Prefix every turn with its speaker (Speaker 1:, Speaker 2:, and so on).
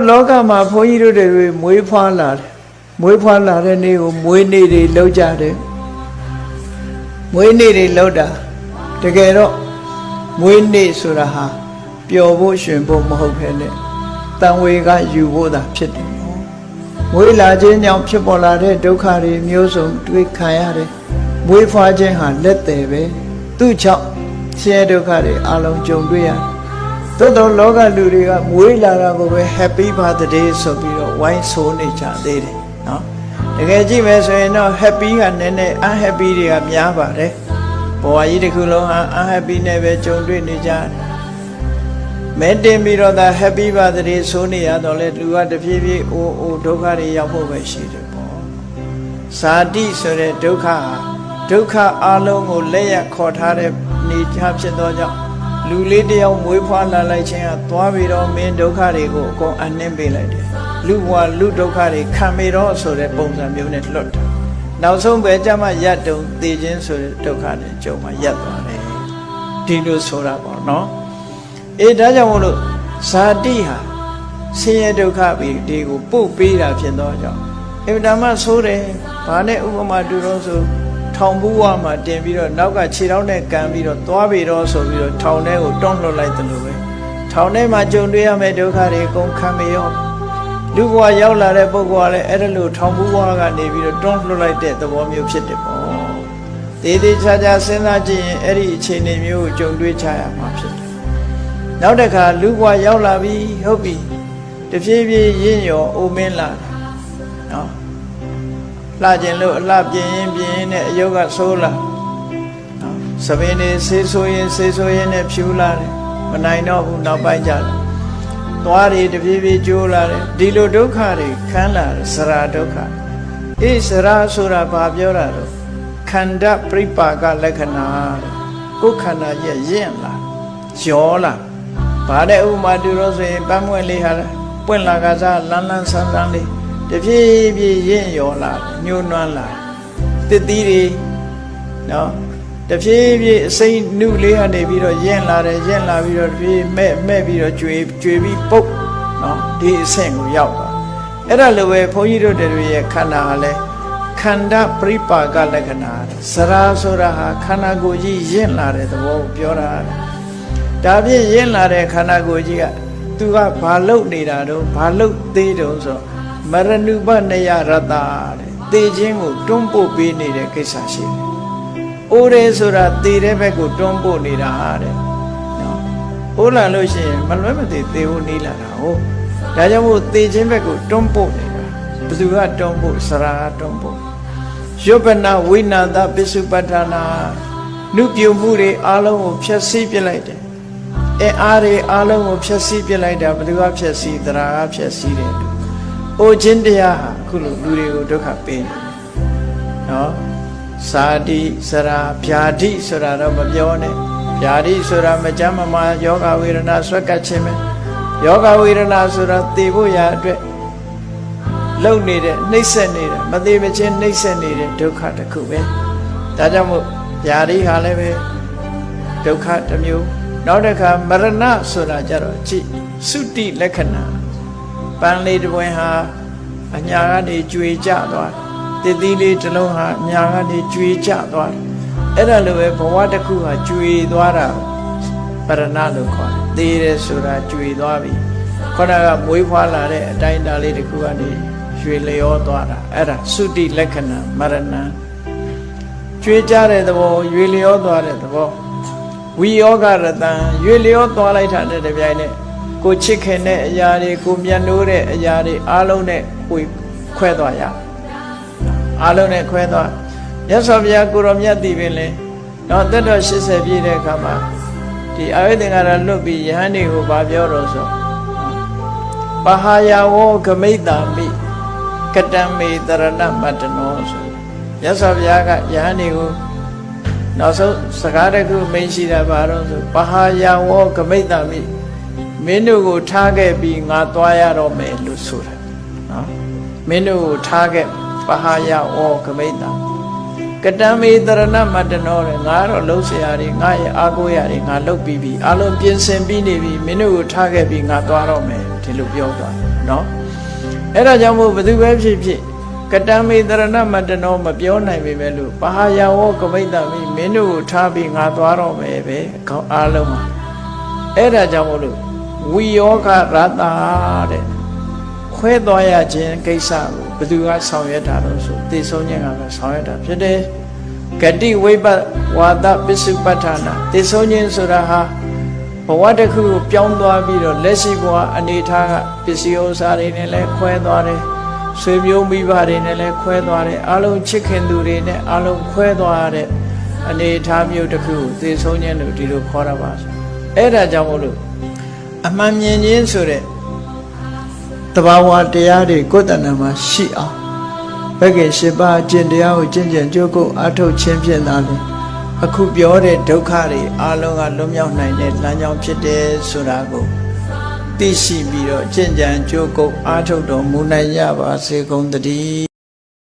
Speaker 1: လောကမှာဘုန်းကြီးတို့တွေမွေးဖွားလာတယ်မွေးဖွားလာတဲ့နေ့ကိုမွေးနေ့တွေလောက်ကြတယ်မွေးနေ့တွေလောက်တာတကယ်တော့မွေးနေ့ဆိုတာဟာပျော်ဖို့ရွှင်ဖို့မဟုတ်ဘဲနဲ့တန်ဝေကယူဖို့သာဖြစ်တယ်မွေးလာခြင်းကြောင့်ဖြစ်ပေါ်လာတဲ့ဒုက္ခတွေမျိုးစုံတွေ့ခံရတယ်မွေးဖွားခြင်းဟာလက်တယ်ပဲသူ့ကြောင့်ဆင်းရဲဒုက္ခတွေအလုံးကြုံတွေ့ရတယ်သို့တော်လောကလူတွေကမွေးလာတာကိုပဲ Happy Birthday ဆိုပြီးတော့ဝိုင်းဆိုနေကြသေးတယ်နော်တကယ်ကြည့်မယ်ဆိုရင်တော့ Happy ကနည်းနည်း Unhappy တွေကများပါတယ်ဘဝကြီးတစ်ခုလုံးဟာ Unhappy နဲ့ပဲကြုံတွေ့နေကြတယ်မဲတင်ပြီးတော့ဒါ Happy Birthday ဆိုနေရတော့လေလူကတဖြည်းဖြည်းအိုးဒုက္ခတွေရောက်ဖို့ပဲရှိတယ်ပေါ့ဇာတိဆိုတဲ့ဒုက္ခဟာဒုက္ခအလုံးကိုလက်ရခေါ်ထားတဲ့နေချဖြစ်သောကြောင့်လူလေးတယောက်မွေးဖွားလာလိုက်ခြင်းကသွားပြီးတော့မင်းဒုက္ခတွေကိုအကုန်အနှင်းပေးလိုက်တယ်လူဘဝလူဒုက္ခတွေခံမိတော့ဆိုတဲ့ပုံစံမျိုးနဲ့လွတ်တာနောက်ဆုံးပဲကြမှာရတ်တုံသိခြင်းဆိုတဲ့ဒုက္ခနဲ့ကြုံမှာရပ်သွားတယ်ဒီလိုဆိုတာပေါ့နော်ဒါကြောင့်မို့လို့ဇာတိဟာဆင်းရဲဒုက္ခဒီကိုပို့ပေးတာဖြစ်သောကြောင့်အမှန်တမ်းဆိုးတယ်ဘာနဲ့ဥပမာတူတော့ဆိုထောင်ဘူးဝမှာတင်ပြီးတော့နောက်ကခြေထောက်နဲ့ကန်ပြီးတော့သွားပြီးတော့ဆိုပြီးတော့ထောင်ထဲကိုတွန်းလှုပ်လိုက်တယ်လို့ပဲထောင်ထဲမှာကြုံတွေ့ရမယ့်ဒုက္ခတွေအကုန်ခံမရောလူဘဝရောက်လာတဲ့ပုဂ္ဂိုလ်ကလည်းအဲ့ဒါလို့ထောင်ဘူးဝကနေပြီးတော့တွန်းလှုပ်လိုက်တဲ့သဘောမျိုးဖြစ်တယ်ပေါ့သေးသေးချာချာစဉ်းစားကြည့်ရင်အဲ့ဒီအခြေအနေမျိုးကိုကြုံတွေ့ချရမှာဖြစ်တယ်နောက်တစ်ခါလူဘဝရောက်လာပြီဟုတ်ပြီတဖြည်းဖြည်းရင့်ရောအိုမင်းလာတယ်နော်လှကျင်လို့အလှပြင်းရင်ပြင်းနဲ့အယုတ်ကဆိုးလာသပင်းနေဆေးဆိုးရင်နဲ့ဖြူလာတယ်မနိုင်တော့ဘူးနောက်ပိုင်းကြတယ်သွားတွေတပြေးပြေးကျိုးလာတယ်ဒီလိုဒုက္ခတွေခံလာတယ်စရာဒုက္ခစရာဆိုတာဘာပြောတာတော့ခန္ဓာပြိပါကလက္ခဏာကိုယ်ခန္ဓာကြီးရင့်လာရောလာဘာတဲ့ဥပမာတူလို့ဆိုရင်ပန်းမွင့်လေးဟာပွင့်လာကစားလန်းလန်းဆန်းဆန်းလေးတဖြည်းဖြည်းရင့်ရောလာညှိုးနွမ်းလာတစ်သီးတွေနော်တဖြည်းဖြည်းအစိမ့်နုလေးကနေပြီးတော့ရင့်လာတယ်ရင့်လာပြီးတော့တဖြည်းမဲ့ပြီးတော့ကျွေပြီးပုတ်နော်ဒီအဆင့်ကိုရောက်သွားအဲ့ဒါလိုပဲဘုန်းကြီးတို့တွေရဲ့ခန္ဓာဟာလဲခန္ဓာပြိပါကလက္ခဏာစရာဆိုတာဟာခန္ဓာကိုယ်ကြီးရင့်လာတဲ့သဘောကိုပြောတာဒါဖြင့်ရင့်လာတဲ့ခန္ဓာကိုယ်ကြီးကသူကဘာလုပ်နေတာတော့ဘာလုပ်သေးတုံးဆိုမရဏုပနယရတ္တတဲ့သေခြင်းကိုတွန်းပို့ပေးနေတဲ့ကိစ္စရှိတယ်။အိုးရဲဆိုတာသေတဲ့ဘက်ကိုတွန်းပို့နေတာတဲ့။နော်။အိုးလာလို့ရှိရင်မလွဲမသွေသေဖို့နေလာတာဟုတ်။ဒါကြောင့်မို့သေခြင်းဘက်ကိုတွန်းပို့နေတာ။ဘယ်သူကတွန်းပို့စရာတွန်းပို့။ယုပ္ပနာဝိနာသပစ္စုပ္ပတ္ထနာနုပြုမှုတွေအလုံးကိုဖျက်ဆီးပြလိုက်တယ်။အားတွေအလုံးကိုဖျက်ဆီးပြလိုက်တာဘယ်သူကဖျက်ဆီးသရာကဖျက်ဆီးတယ်။အိုခြင်းတရားဟာအခုလိုလူတွေကိုဒုက္ခပေးနေနော်စာတိစရာဗျာတိဆိုတာတော့မပြောနဲ့ဗျာတိဆိုတာမကြမ်းမမာယောဂဝေဒနာဆွဲကပ်ခြင်းပဲယောဂဝေဒနာဆိုတာသိဖို့ရာအတွက်လုံနေတဲ့နှိမ့်ဆက်နေတဲ့မသိမချင်းနှိမ့်ဆက်နေတဲ့ဒုက္ခတစ်ခုပဲဒါကြောင့်မို့ဗျာတိဟာလည်းပဲဒုက္ခတစ်မျိုးနောက်တစ်ခါမရဏဆိုတာကြတော့ကြည့်သုတိလက္ခဏာပန်းလေးတစ်ပွင့်ဟာအညာကနေကျွေကျသွားတယ်တစ်သီးလေးတစ်လုံးဟာအညာကနေကျွေကျသွားတယ်အဲ့ဒါလိုပဲဘဝတစ်ခုဟာကျွေသွားတာပရဏလို့ခေါ်တယ်သေတယ်ဆိုတာကျွေသွားပြီခေါင်းကမွေးဖွားလာတဲ့အတိုင်းအတာလေးတစ်ခုကနေရွှေလျောသွားတာအဲ့ဒါသုတိလက္ခဏာမရဏကျွေကျတဲ့သဘောရွှေလျောသွားတဲ့သဘောဝိယောဂရတံရွှေလျောသွားလိုက်တာတဲ့ပြိုင်နဲ့ကိုချစ်ခင်တဲ့အရာတွေကိုမြတ်နိုးတဲ့အရာတွေအားလုံးနဲ့ခွဲသွားရအားလုံးနဲ့ခွဲသွားမြတ်စွာဘုရားကိုရောမြတ်တည်ပင်လေတော့သက်တော်80ပြည့်တဲ့အခါမှာဒီအာယုသင်္ကာရလွတ်ပြီးယဟန်တွေကိုဗာပြောတော့ဆိုပဟာယဝောဂမိတ်တာမိကတံမေတရဏမတ္တနောဆိုမြတ်စွာဘုရားကယဟန်တွေကိုနောက်ဆုံးစကားတစ်ခုမိန့်ရှိတာပါတော့ဆိုပဟာယဝောဂမိတ်တာမိမင်းတို့ကိုထားခဲ့ပြီးငါသွားရတော့မယ်လို့ဆိုတာနော်မင်းတို့ကိုထားခဲ့ပဟာယဝောဂမိတ်တာ ကတံမေတရဏမတ္တနောတဲ့ငါတော့လှုပ်เสียရတယ်ငါရဲ့အားကိုးရတယ်ငါလှုပ်ပြီးပြီအလုံးပြင်ဆင်ပြီးနေပြီမင်းတို့ကိုထားခဲ့ပြီးငါသွားတော့မယ်ဒီလိုပြောသွားတယ်နော်အဲ့ဒါကြောင့်မို့ဘယ်သူပဲဖြစ်ဖြစ်ကတံမေတရဏမတ္တနောမပြောနိုင်ပေမဲ့လို့ပဟာယဝကမိတ္တမိမင်းတို့ကိုထားပြီးငါသွားတော့မယ်ပဲခေါင်းအားလုံးပါအဲ့ဒါကြောင့်မို့လို့ဝိယောဂရတ္တာတဲ့ခွဲသွားရခြင်းကိစ္စကိုဘယ်သူကဆောင်ရွက်တာလို့ဆိုသိဆုံးခြင်းကပဲဆောင်ရွက်တာဖြစ်တယ်ဂတိဝိပဝါဒပစ္စုပ္ပတ္ထနာသိဆုံးခြင်းဆိုတာဟာဘဝတစ်ခုကိုပြောင်းသွားပြီးတော့လက်ရှိဘဝအနေထားကပစ္စည်းဥစ္စာတွေနဲ့လည်းခွဲသွားတယ်ဆွေမျိုးမိဘတွေနဲ့လည်းခွဲသွားတယ်အလုံးချစ်ခင်သူတွေနဲ့အလုံးခွဲသွားတဲ့အနေထားမျိုးတစ်ခုကိုသိဆုံးခြင်းလို့ဒီလိုခေါ်ရပါဆိုအဲ့ဒါကြောင့်မို့လို့အမှန်မြင်ခြင်းဆိုတဲ့တဘာဝတရားတွေကိုယ်တဏ္ဍာမှာရှိအောင်ဘက်ကင်၈ပါးကျင့်တရားကိုကျင့်ကြံကြိုးကုပ်အားထုတ်ခြင်းဖြင့်သာလေအခုပြောတဲ့ဒုက္ခတွေအလုံးကလွတ်မြောက်နိုင်တဲ့လမ်းကြောင်းဖြစ်တယ်ဆိုတာကိုသိရှိပြီးတော့ကျင့်ကြံကြိုးကုပ်အားထုတ်တော်မူနိုင်ကြပါစေကုန်သတည်း